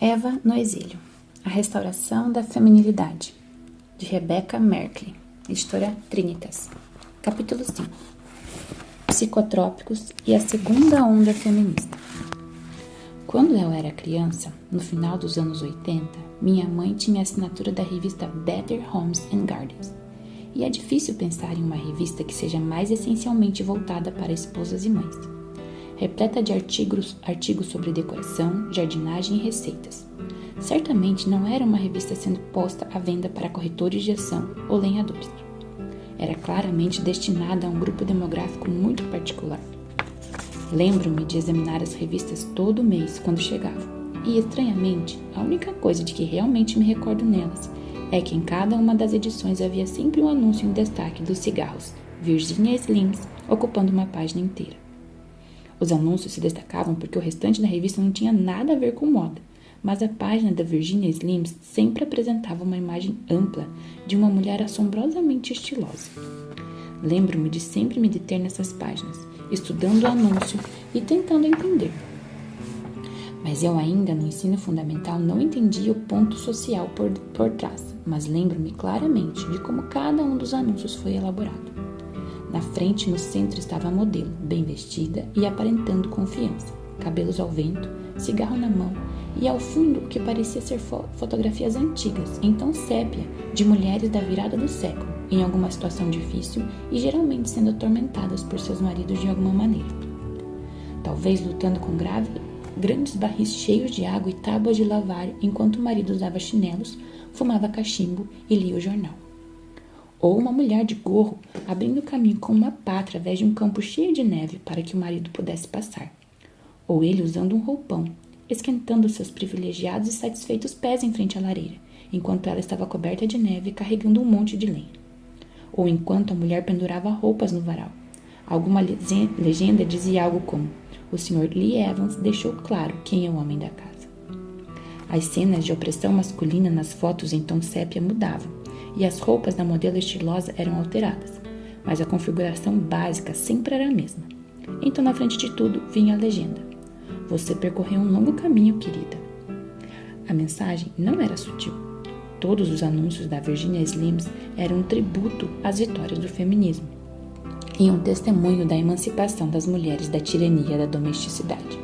Eva no Exílio. A Restauração da Feminilidade, de Rebecca Merkley, editora Trinitas. Capítulo 5. Psicotrópicos e a segunda onda feminista. Quando eu era criança, no final dos anos 80, minha mãe tinha a assinatura da revista Better Homes and Gardens. E é difícil pensar em uma revista que seja mais essencialmente voltada para esposas e mães. Repleta de artigos sobre decoração, jardinagem e receitas. Certamente não era uma revista sendo posta à venda para corretores de ação ou lenhadores. Era claramente destinada a um grupo demográfico muito particular. Lembro-me de examinar as revistas todo mês quando chegavam. E, estranhamente, a única coisa de que realmente me recordo nelas é que em cada uma das edições havia sempre um anúncio em destaque dos cigarros Virginia Slims ocupando uma página inteira. Os anúncios se destacavam porque o restante da revista não tinha nada a ver com moda, mas a página da Virginia Slims sempre apresentava uma imagem ampla de uma mulher assombrosamente estilosa. Lembro-me de sempre me deter nessas páginas, estudando o anúncio e tentando entender. Mas eu ainda no ensino fundamental não entendia o ponto social por trás, mas lembro-me claramente de como cada um dos anúncios foi elaborado. Na frente, no centro, estava a modelo, bem vestida e aparentando confiança, cabelos ao vento, cigarro na mão, e ao fundo o que parecia ser fotografias antigas, então sépia, de mulheres da virada do século, em alguma situação difícil e geralmente sendo atormentadas por seus maridos de alguma maneira. Talvez lutando com grandes barris cheios de água e tábuas de lavar enquanto o marido usava chinelos, fumava cachimbo e lia o jornal. Ou uma mulher de gorro abrindo caminho com uma pá através de um campo cheio de neve para que o marido pudesse passar. Ou ele usando um roupão, esquentando seus privilegiados e satisfeitos pés em frente à lareira, enquanto ela estava coberta de neve carregando um monte de lenha. Ou enquanto a mulher pendurava roupas no varal. Alguma legenda dizia algo como: o Sr. Lee Evans deixou claro quem é o homem da casa. As cenas de opressão masculina nas fotos em tom sépia mudavam, e as roupas da modelo estilosa eram alteradas, mas a configuração básica sempre era a mesma. Então, na frente de tudo, vinha a legenda: você percorreu um longo caminho, querida. A mensagem não era sutil. Todos os anúncios da Virginia Slims eram um tributo às vitórias do feminismo e um testemunho da emancipação das mulheres da tirania da domesticidade.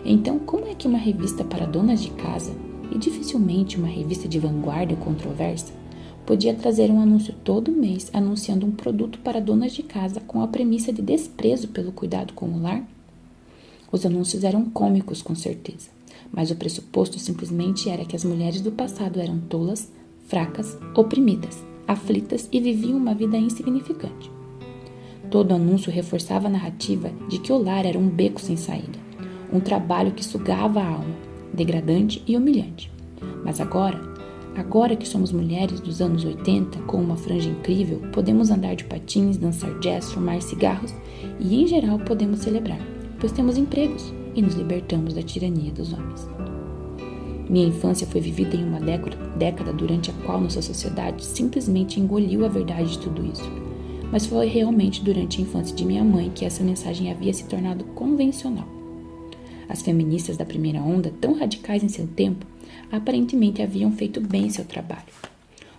Então, como é que uma revista para donas de casa, e dificilmente uma revista de vanguarda ou controversa, podia trazer um anúncio todo mês anunciando um produto para donas de casa com a premissa de desprezo pelo cuidado com o lar? Os anúncios eram cômicos, com certeza, mas o pressuposto simplesmente era que as mulheres do passado eram tolas, fracas, oprimidas, aflitas e viviam uma vida insignificante. Todo anúncio reforçava a narrativa de que o lar era um beco sem saída, um trabalho que sugava a alma, degradante e humilhante. Mas agora que somos mulheres dos anos 80, com uma franja incrível, podemos andar de patins, dançar jazz, fumar cigarros e, em geral, podemos celebrar, pois temos empregos e nos libertamos da tirania dos homens. Minha infância foi vivida em uma década durante a qual nossa sociedade simplesmente engoliu a verdade de tudo isso. Mas foi realmente durante a infância de minha mãe que essa mensagem havia se tornado convencional. As feministas da primeira onda, tão radicais em seu tempo, aparentemente haviam feito bem seu trabalho.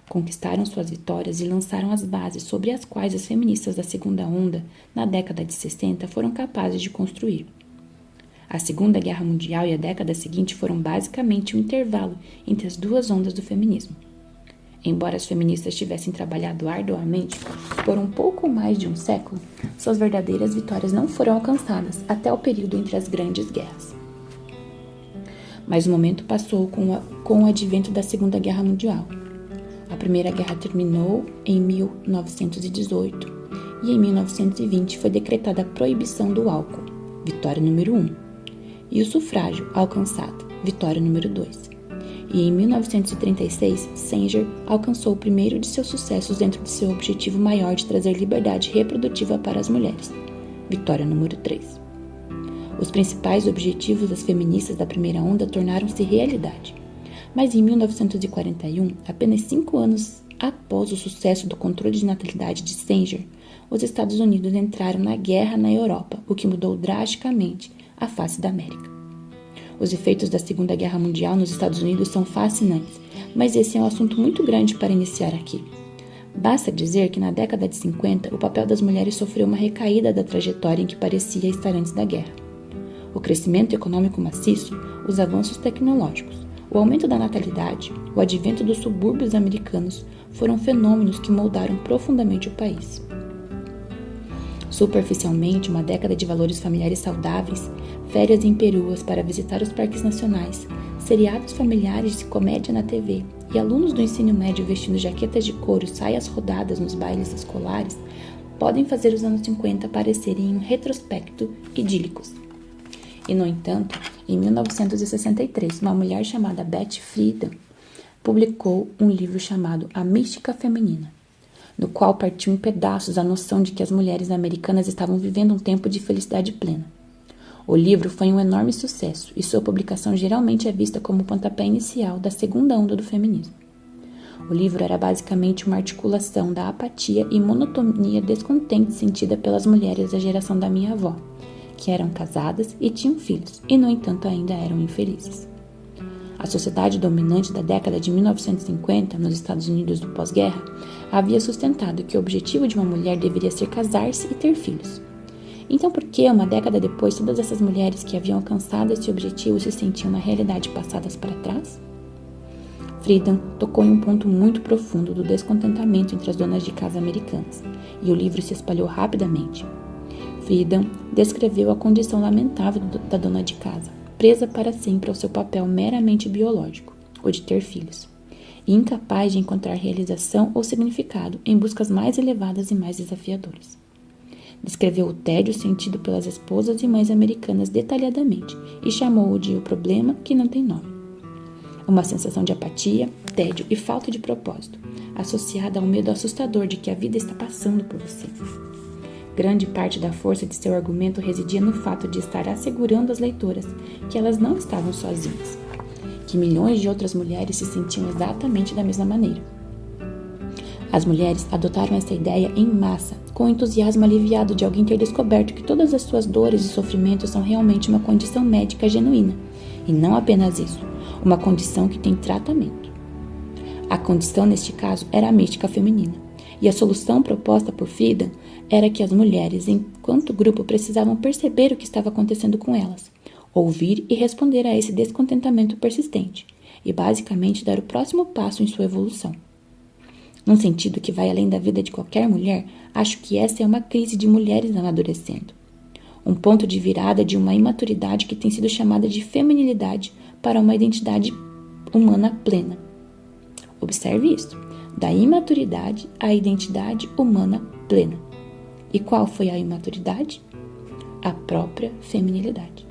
Conquistaram suas vitórias e lançaram as bases sobre as quais as feministas da segunda onda, na década de 60, foram capazes de construir. A Segunda Guerra Mundial e a década seguinte foram basicamente um intervalo entre as duas ondas do feminismo. Embora as feministas tivessem trabalhado arduamente por um pouco mais de um século, suas verdadeiras vitórias não foram alcançadas até o período entre as grandes guerras. Mas o momento passou com o advento da Segunda Guerra Mundial. A Primeira Guerra terminou em 1918 e em 1920 foi decretada a proibição do álcool, vitória número 1, e o sufrágio alcançado, vitória número 2. E em 1936, Sanger alcançou o primeiro de seus sucessos dentro de seu objetivo maior de trazer liberdade reprodutiva para as mulheres, vitória número 3. Os principais objetivos das feministas da primeira onda tornaram-se realidade. Mas em 1941, apenas 5 anos após o sucesso do controle de natalidade de Sanger, os Estados Unidos entraram na guerra na Europa, o que mudou drasticamente a face da América. Os efeitos da Segunda Guerra Mundial nos Estados Unidos são fascinantes, mas esse é um assunto muito grande para iniciar aqui. Basta dizer que na década de 50, o papel das mulheres sofreu uma recaída da trajetória em que parecia estar antes da guerra. O crescimento econômico maciço, os avanços tecnológicos, o aumento da natalidade, o advento dos subúrbios americanos foram fenômenos que moldaram profundamente o país. Superficialmente, uma década de valores familiares saudáveis, férias em peruas para visitar os parques nacionais, seriados familiares de comédia na TV e alunos do ensino médio vestindo jaquetas de couro e saias rodadas nos bailes escolares podem fazer os anos 50 parecerem em um retrospecto idílicos. E, no entanto, em 1963, uma mulher chamada Betty Friedan publicou um livro chamado A Mística Feminina, no qual partiu em pedaços a noção de que as mulheres americanas estavam vivendo um tempo de felicidade plena. O livro foi um enorme sucesso e sua publicação geralmente é vista como o pontapé inicial da segunda onda do feminismo. O livro era basicamente uma articulação da apatia e monotonia descontente sentida pelas mulheres da geração da minha avó, que eram casadas e tinham filhos, e no entanto ainda eram infelizes. A sociedade dominante da década de 1950, nos Estados Unidos do pós-guerra, havia sustentado que o objetivo de uma mulher deveria ser casar-se e ter filhos. Então, por que, uma década depois, todas essas mulheres que haviam alcançado esse objetivo se sentiam na realidade passadas para trás? Friedan tocou em um ponto muito profundo do descontentamento entre as donas de casa americanas, e o livro se espalhou rapidamente. Friedan descreveu a condição lamentável da dona de casa, presa para sempre ao seu papel meramente biológico, o de ter filhos, e incapaz de encontrar realização ou significado em buscas mais elevadas e mais desafiadoras. Descreveu o tédio sentido pelas esposas e mães americanas detalhadamente e chamou-o de o problema que não tem nome. Uma sensação de apatia, tédio e falta de propósito, associada ao medo assustador de que a vida está passando por você. Grande parte da força de seu argumento residia no fato de estar assegurando às leitoras que elas não estavam sozinhas, que milhões de outras mulheres se sentiam exatamente da mesma maneira. As mulheres adotaram essa ideia em massa, com o entusiasmo aliviado de alguém ter descoberto que todas as suas dores e sofrimentos são realmente uma condição médica genuína, e não apenas isso, uma condição que tem tratamento. A condição, neste caso, era a mística feminina, e a solução proposta por Friedan era que as mulheres, enquanto grupo, precisavam perceber o que estava acontecendo com elas, ouvir e responder a esse descontentamento persistente, e basicamente dar o próximo passo em sua evolução. Num sentido que vai além da vida de qualquer mulher, acho que essa é uma crise de mulheres amadurecendo. Um ponto de virada de uma imaturidade que tem sido chamada de feminilidade para uma identidade humana plena. Observe isso, da imaturidade à identidade humana plena. E qual foi a imaturidade? A própria feminilidade.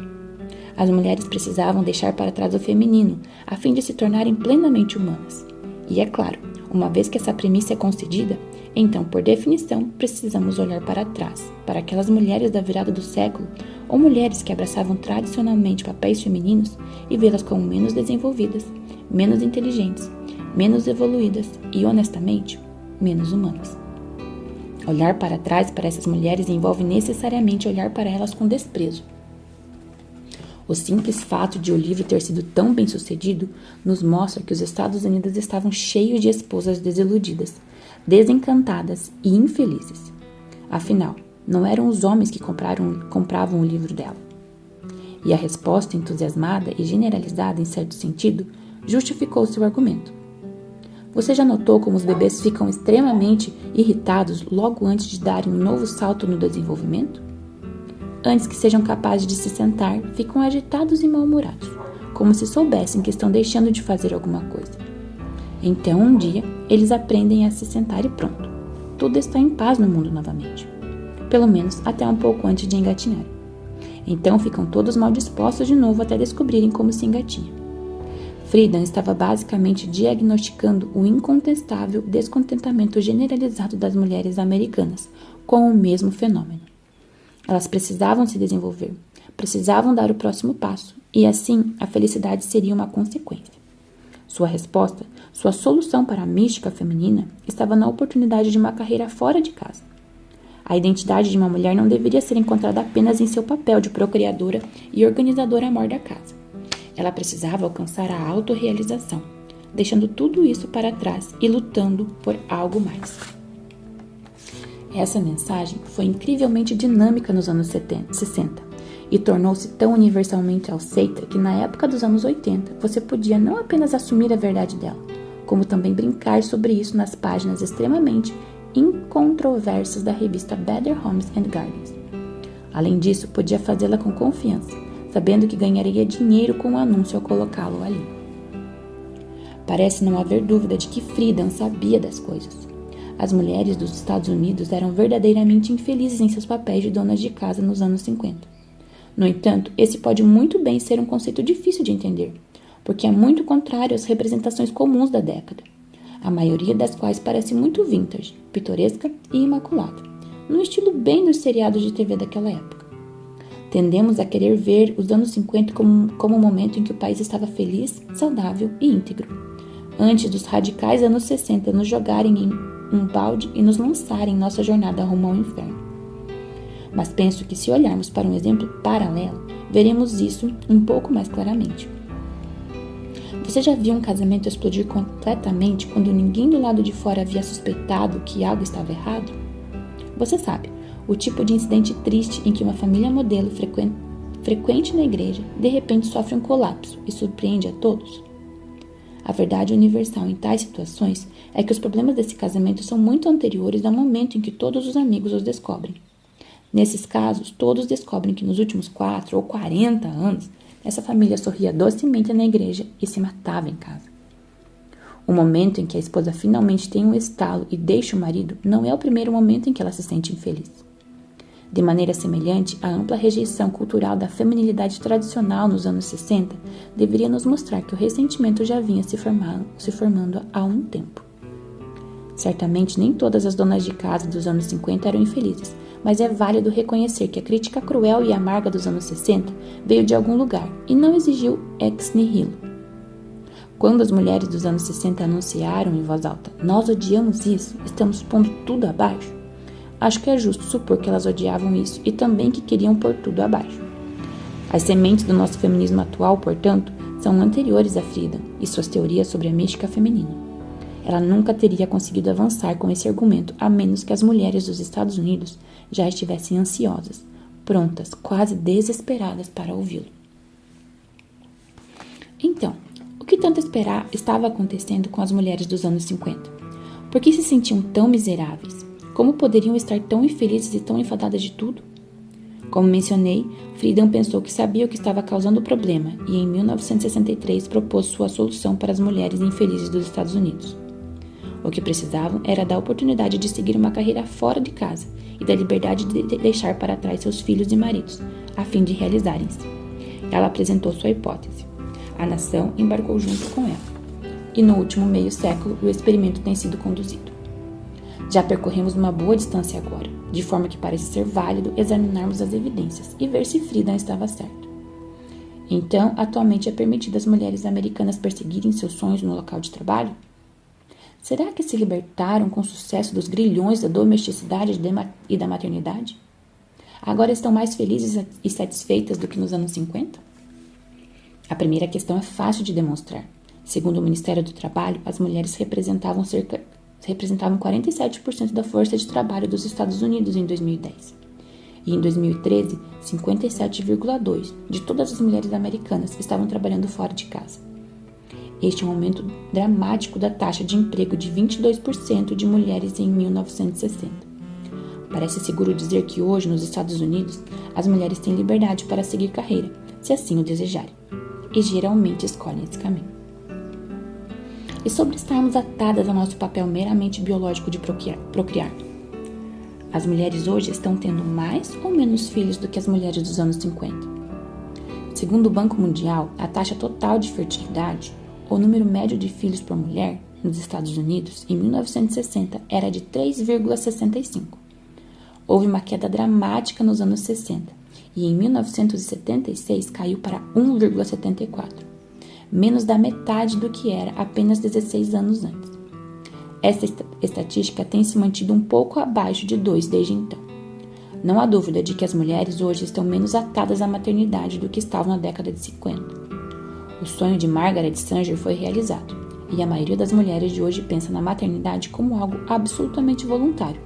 As mulheres precisavam deixar para trás o feminino, a fim de se tornarem plenamente humanas. E é claro, uma vez que essa premissa é concedida, então, por definição, precisamos olhar para trás, para aquelas mulheres da virada do século, ou mulheres que abraçavam tradicionalmente papéis femininos e vê-las como menos desenvolvidas, menos inteligentes, menos evoluídas e, honestamente, menos humanas. Olhar para trás para essas mulheres envolve necessariamente olhar para elas com desprezo. O simples fato de o livro ter sido tão bem sucedido nos mostra que os Estados Unidos estavam cheios de esposas desiludidas, desencantadas e infelizes. Afinal, não eram os homens que compravam o livro dela. E a resposta entusiasmada e generalizada em certo sentido justificou seu argumento. Você já notou como os bebês ficam extremamente irritados logo antes de darem um novo salto no desenvolvimento? Antes que sejam capazes de se sentar, ficam agitados e mal-humorados, como se soubessem que estão deixando de fazer alguma coisa. Então, um dia, eles aprendem a se sentar e pronto. Tudo está em paz no mundo novamente. Pelo menos até um pouco antes de engatinhar. Então, ficam todos mal dispostos de novo até descobrirem como se engatinha. Friedan estava basicamente diagnosticando o incontestável descontentamento generalizado das mulheres americanas com o mesmo fenômeno. Elas precisavam se desenvolver, precisavam dar o próximo passo, e assim a felicidade seria uma consequência. Sua resposta, sua solução para a mística feminina estava na oportunidade de uma carreira fora de casa. A identidade de uma mulher não deveria ser encontrada apenas em seu papel de procriadora e organizadora amor da casa. Ela precisava alcançar a autorrealização, deixando tudo isso para trás e lutando por algo mais. Essa mensagem foi incrivelmente dinâmica nos anos 60 e tornou-se tão universalmente aceita que na época dos anos 80 você podia não apenas assumir a verdade dela, como também brincar sobre isso nas páginas extremamente incontroversas da revista Better Homes and Gardens. Além disso, podia fazê-la com confiança, sabendo que ganharia dinheiro com o anúncio ao colocá-lo ali. Parece não haver dúvida de que Friedan sabia das coisas. As mulheres dos Estados Unidos eram verdadeiramente infelizes em seus papéis de donas de casa nos anos 50. No entanto, esse pode muito bem ser um conceito difícil de entender, porque é muito contrário às representações comuns da década, a maioria das quais parece muito vintage, pitoresca e imaculada, num estilo bem dos seriados de TV daquela época. Tendemos a querer ver os anos 50 como um momento em que o país estava feliz, saudável e íntegro, antes dos radicais anos 60 nos jogarem em um balde e nos lançarem em nossa jornada rumo ao inferno. Mas penso que se olharmos para um exemplo paralelo, veremos isso um pouco mais claramente. Você já viu um casamento explodir completamente quando ninguém do lado de fora havia suspeitado que algo estava errado? Você sabe, o tipo de incidente triste em que uma família modelo frequente na igreja de repente sofre um colapso e surpreende a todos? A verdade universal em tais situações é que os problemas desse casamento são muito anteriores ao momento em que todos os amigos os descobrem. Nesses casos, todos descobrem que nos últimos 4 ou 40 anos, essa família sorria docemente na igreja e se matava em casa. O momento em que a esposa finalmente tem um estalo e deixa o marido não é o primeiro momento em que ela se sente infeliz. De maneira semelhante, a ampla rejeição cultural da feminilidade tradicional nos anos 60 deveria nos mostrar que o ressentimento já vinha se formando há um tempo. Certamente nem todas as donas de casa dos anos 50 eram infelizes, mas é válido reconhecer que a crítica cruel e amarga dos anos 60 veio de algum lugar e não exigiu ex nihilo. Quando as mulheres dos anos 60 anunciaram em voz alta, "Nós odiamos isso, estamos pondo tudo abaixo", acho que é justo supor que elas odiavam isso e também que queriam pôr tudo abaixo. As sementes do nosso feminismo atual, portanto, são anteriores a Friedan e suas teorias sobre a mística feminina. Ela nunca teria conseguido avançar com esse argumento a menos que as mulheres dos Estados Unidos já estivessem ansiosas, prontas, quase desesperadas para ouvi-lo. Então, o que tanto esperar estava acontecendo com as mulheres dos anos 50? Por que se sentiam tão miseráveis? Como poderiam estar tão infelizes e tão enfadadas de tudo? Como mencionei, Friedan pensou que sabia o que estava causando o problema e em 1963 propôs sua solução para as mulheres infelizes dos Estados Unidos. O que precisavam era da oportunidade de seguir uma carreira fora de casa e da liberdade de deixar para trás seus filhos e maridos, a fim de realizarem-se. Ela apresentou sua hipótese. A nação embarcou junto com ela. E no último meio século, o experimento tem sido conduzido. Já percorremos uma boa distância agora, de forma que parece ser válido examinarmos as evidências e ver se Friedan estava certo. Então, atualmente é permitido às mulheres americanas perseguirem seus sonhos no local de trabalho? Será que se libertaram com sucesso dos grilhões da domesticidade e da maternidade? Agora estão mais felizes e satisfeitas do que nos anos 50? A primeira questão é fácil de demonstrar. Segundo o Ministério do Trabalho, as mulheres representavam 47% da força de trabalho dos Estados Unidos em 2010. E em 2013, 57,2% de todas as mulheres americanas estavam trabalhando fora de casa. Este é um aumento dramático da taxa de emprego de 22% de mulheres em 1960. Parece seguro dizer que hoje, nos Estados Unidos, as mulheres têm liberdade para seguir carreira, se assim o desejarem, e geralmente escolhem esse caminho. E sobre estarmos atadas ao nosso papel meramente biológico de procriar. As mulheres hoje estão tendo mais ou menos filhos do que as mulheres dos anos 50. Segundo o Banco Mundial, a taxa total de fertilidade, o número médio de filhos por mulher, nos Estados Unidos, em 1960, era de 3,65. Houve uma queda dramática nos anos 60 e em 1976 caiu para 1,74, menos da metade do que era apenas 16 anos antes. Esta estatística tem se mantido um pouco abaixo de 2 desde então. Não há dúvida de que as mulheres hoje estão menos atadas à maternidade do que estavam na década de 50. O sonho de Margaret Sanger foi realizado, e a maioria das mulheres de hoje pensa na maternidade como algo absolutamente voluntário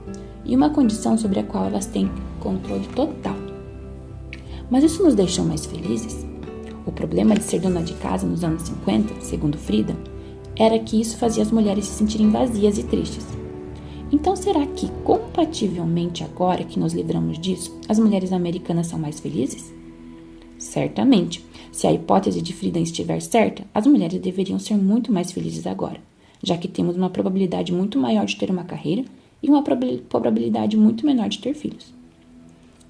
e uma condição sobre a qual elas têm controle total. Mas isso nos deixou mais felizes? O problema de ser dona de casa nos anos 50, segundo Friedan, era que isso fazia as mulheres se sentirem vazias e tristes. Então será que, compativelmente agora que nos livramos disso, as mulheres americanas são mais felizes? Certamente, se a hipótese de Friedan estiver certa, as mulheres deveriam ser muito mais felizes agora, já que temos uma probabilidade muito maior de ter uma carreira e uma probabilidade muito menor de ter filhos.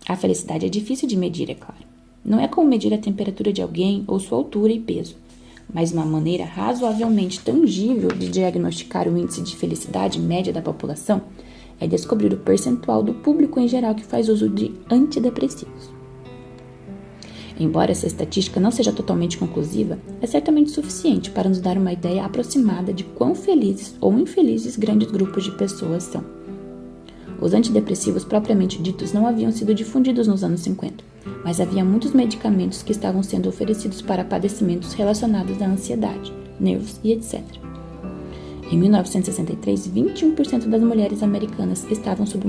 A felicidade é difícil de medir, é claro. Não é como medir a temperatura de alguém ou sua altura e peso, mas uma maneira razoavelmente tangível de diagnosticar o índice de felicidade média da população é descobrir o percentual do público em geral que faz uso de antidepressivos. Embora essa estatística não seja totalmente conclusiva, é certamente suficiente para nos dar uma ideia aproximada de quão felizes ou infelizes grandes grupos de pessoas são. Os antidepressivos propriamente ditos não haviam sido difundidos nos anos 50, mas havia muitos medicamentos que estavam sendo oferecidos para padecimentos relacionados à ansiedade, nervos e etc. Em 1963, 21% das mulheres americanas estavam sob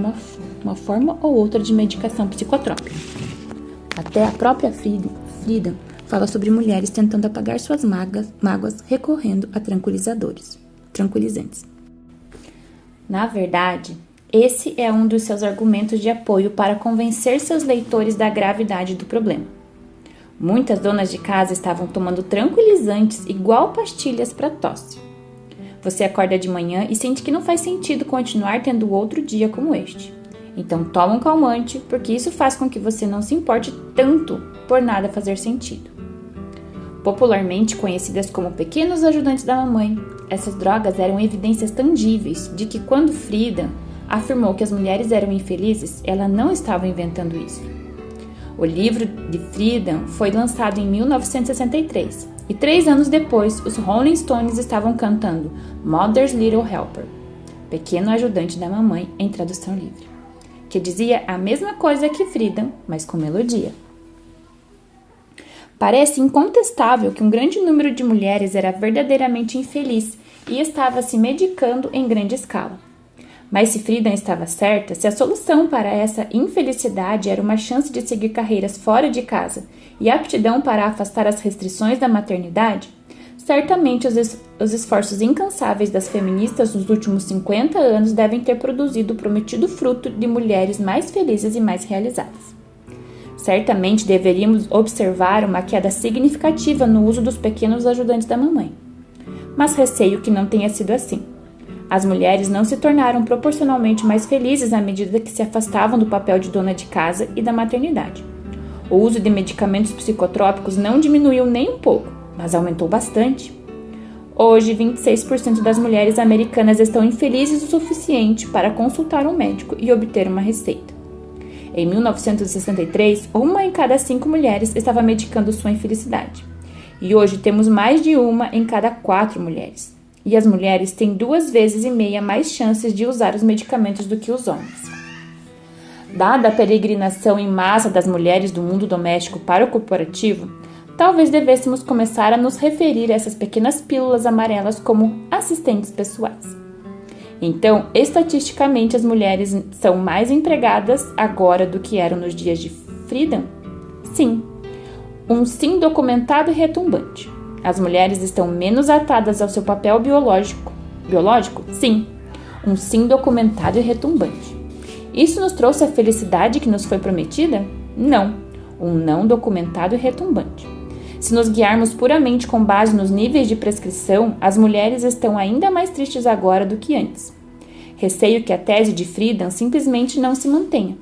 uma forma ou outra de medicação psicotrópica. Até a própria Friedan fala sobre mulheres tentando apagar suas mágoas recorrendo a tranquilizantes. Na verdade, esse é um dos seus argumentos de apoio para convencer seus leitores da gravidade do problema. Muitas donas de casa estavam tomando tranquilizantes igual pastilhas para tosse. Você acorda de manhã e sente que não faz sentido continuar tendo outro dia como este. Então toma um calmante, porque isso faz com que você não se importe tanto por nada fazer sentido. Popularmente conhecidas como pequenos ajudantes da mamãe, essas drogas eram evidências tangíveis de que quando Friedan afirmou que as mulheres eram infelizes, ela não estava inventando isso. O livro de Friedan foi lançado em 1963 e 3 anos depois os Rolling Stones estavam cantando Mother's Little Helper, Pequeno Ajudante da Mamãe em tradução livre, que dizia a mesma coisa que Friedan, mas com melodia. Parece incontestável que um grande número de mulheres era verdadeiramente infeliz e estava se medicando em grande escala. Mas se Friedan estava certa, se a solução para essa infelicidade era uma chance de seguir carreiras fora de casa e aptidão para afastar as restrições da maternidade, certamente os esforços incansáveis das feministas nos últimos 50 anos devem ter produzido o prometido fruto de mulheres mais felizes e mais realizadas. Certamente deveríamos observar uma queda significativa no uso dos pequenos ajudantes da mamãe. Mas receio que não tenha sido assim. As mulheres não se tornaram proporcionalmente mais felizes à medida que se afastavam do papel de dona de casa e da maternidade. O uso de medicamentos psicotrópicos não diminuiu nem um pouco, mas aumentou bastante. Hoje, 26% das mulheres americanas estão infelizes o suficiente para consultar um médico e obter uma receita. Em 1963, 1 em cada 5 mulheres estava medicando sua infelicidade. E hoje temos mais de 1 em cada 4 mulheres. E as mulheres têm 2,5 vezes mais chances de usar os medicamentos do que os homens. Dada a peregrinação em massa das mulheres do mundo doméstico para o corporativo, talvez devêssemos começar a nos referir a essas pequenas pílulas amarelas como assistentes pessoais. Então, estatisticamente, as mulheres são mais empregadas agora do que eram nos dias de Friedan? Sim. Um sim documentado e retumbante. As mulheres estão menos atadas ao seu papel biológico? Sim. Um sim documentado e retumbante. Isso nos trouxe a felicidade que nos foi prometida? Não. Um não documentado e retumbante. Se nos guiarmos puramente com base nos níveis de prescrição, as mulheres estão ainda mais tristes agora do que antes. Receio que a tese de Friedan simplesmente não se mantenha.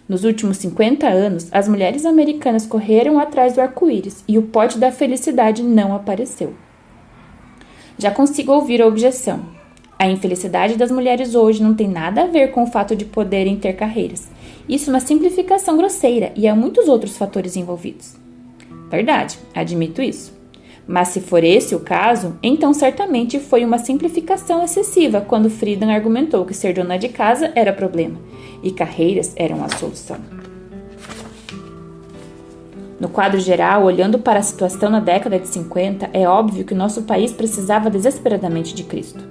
Nos últimos 50 anos, as mulheres americanas correram atrás do arco-íris e o pote da felicidade não apareceu. Já consigo ouvir a objeção. A infelicidade das mulheres hoje não tem nada a ver com o fato de poderem ter carreiras. Isso é uma simplificação grosseira e há muitos outros fatores envolvidos. Verdade, admito isso. Mas se for esse o caso, então certamente foi uma simplificação excessiva quando Friedan argumentou que ser dona de casa era problema e carreiras eram a solução. No quadro geral, olhando para a situação na década de 50, é óbvio que o nosso país precisava desesperadamente de Cristo.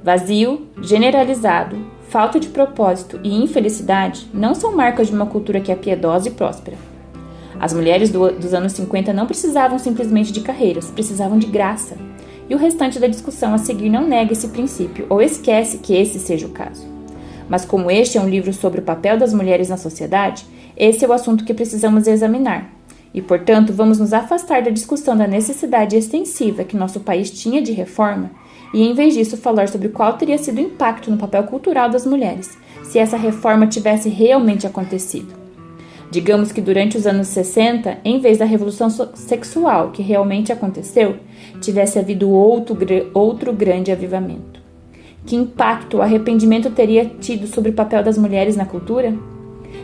Vazio, generalizado, falta de propósito e infelicidade não são marcas de uma cultura que é piedosa e próspera. As mulheres dos anos 50 não precisavam simplesmente de carreiras, precisavam de graça. E o restante da discussão a seguir não nega esse princípio ou esquece que esse seja o caso. Mas como este é um livro sobre o papel das mulheres na sociedade, esse é o assunto que precisamos examinar. E, portanto, vamos nos afastar da discussão da necessidade extensiva que nosso país tinha de reforma e, em vez disso, falar sobre qual teria sido o impacto no papel cultural das mulheres se essa reforma tivesse realmente acontecido. Digamos que durante os anos 60, em vez da revolução sexual que realmente aconteceu, tivesse havido outro grande avivamento. Que impacto o arrependimento teria tido sobre o papel das mulheres na cultura?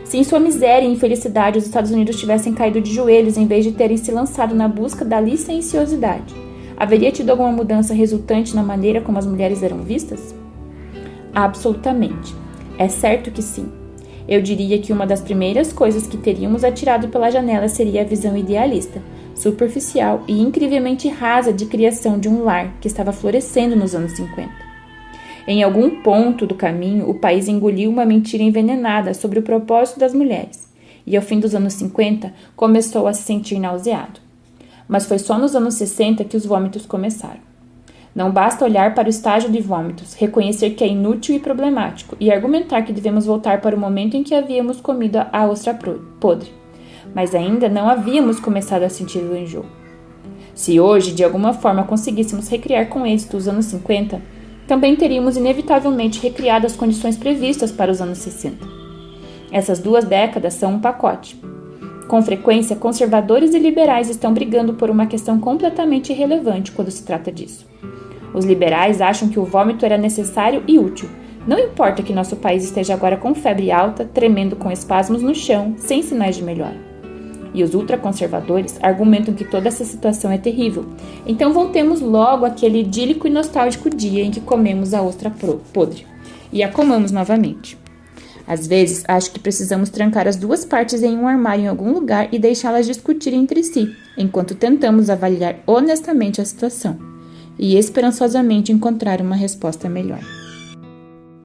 Se em sua miséria e infelicidade os Estados Unidos tivessem caído de joelhos em vez de terem se lançado na busca da licenciosidade, haveria tido alguma mudança resultante na maneira como as mulheres eram vistas? Absolutamente. É certo que sim. Eu diria que uma das primeiras coisas que teríamos atirado pela janela seria a visão idealista, superficial e incrivelmente rasa de criação de um lar que estava florescendo nos anos 50. Em algum ponto do caminho, o país engoliu uma mentira envenenada sobre o propósito das mulheres, e ao fim dos anos 50 começou a se sentir nauseado. Mas foi só nos anos 60 que os vômitos começaram. Não basta olhar para o estágio de vômitos, reconhecer que é inútil e problemático, e argumentar que devemos voltar para o momento em que havíamos comido a ostra podre. Mas ainda não havíamos começado a sentir o enjoo. Se hoje, de alguma forma, conseguíssemos recriar com êxito os anos 50, também teríamos inevitavelmente recriado as condições previstas para os anos 60. Essas 2 décadas são um pacote. Com frequência, conservadores e liberais estão brigando por uma questão completamente irrelevante quando se trata disso. Os liberais acham que o vômito era necessário e útil. Não importa que nosso país esteja agora com febre alta, tremendo com espasmos no chão, sem sinais de melhora. E os ultraconservadores argumentam que toda essa situação é terrível. Então voltemos logo àquele idílico e nostálgico dia em que comemos a ostra podre. E a comamos novamente. Às vezes, acho que precisamos trancar as 2 partes em um armário em algum lugar e deixá-las discutirem entre si, enquanto tentamos avaliar honestamente a situação e esperançosamente encontrar uma resposta melhor.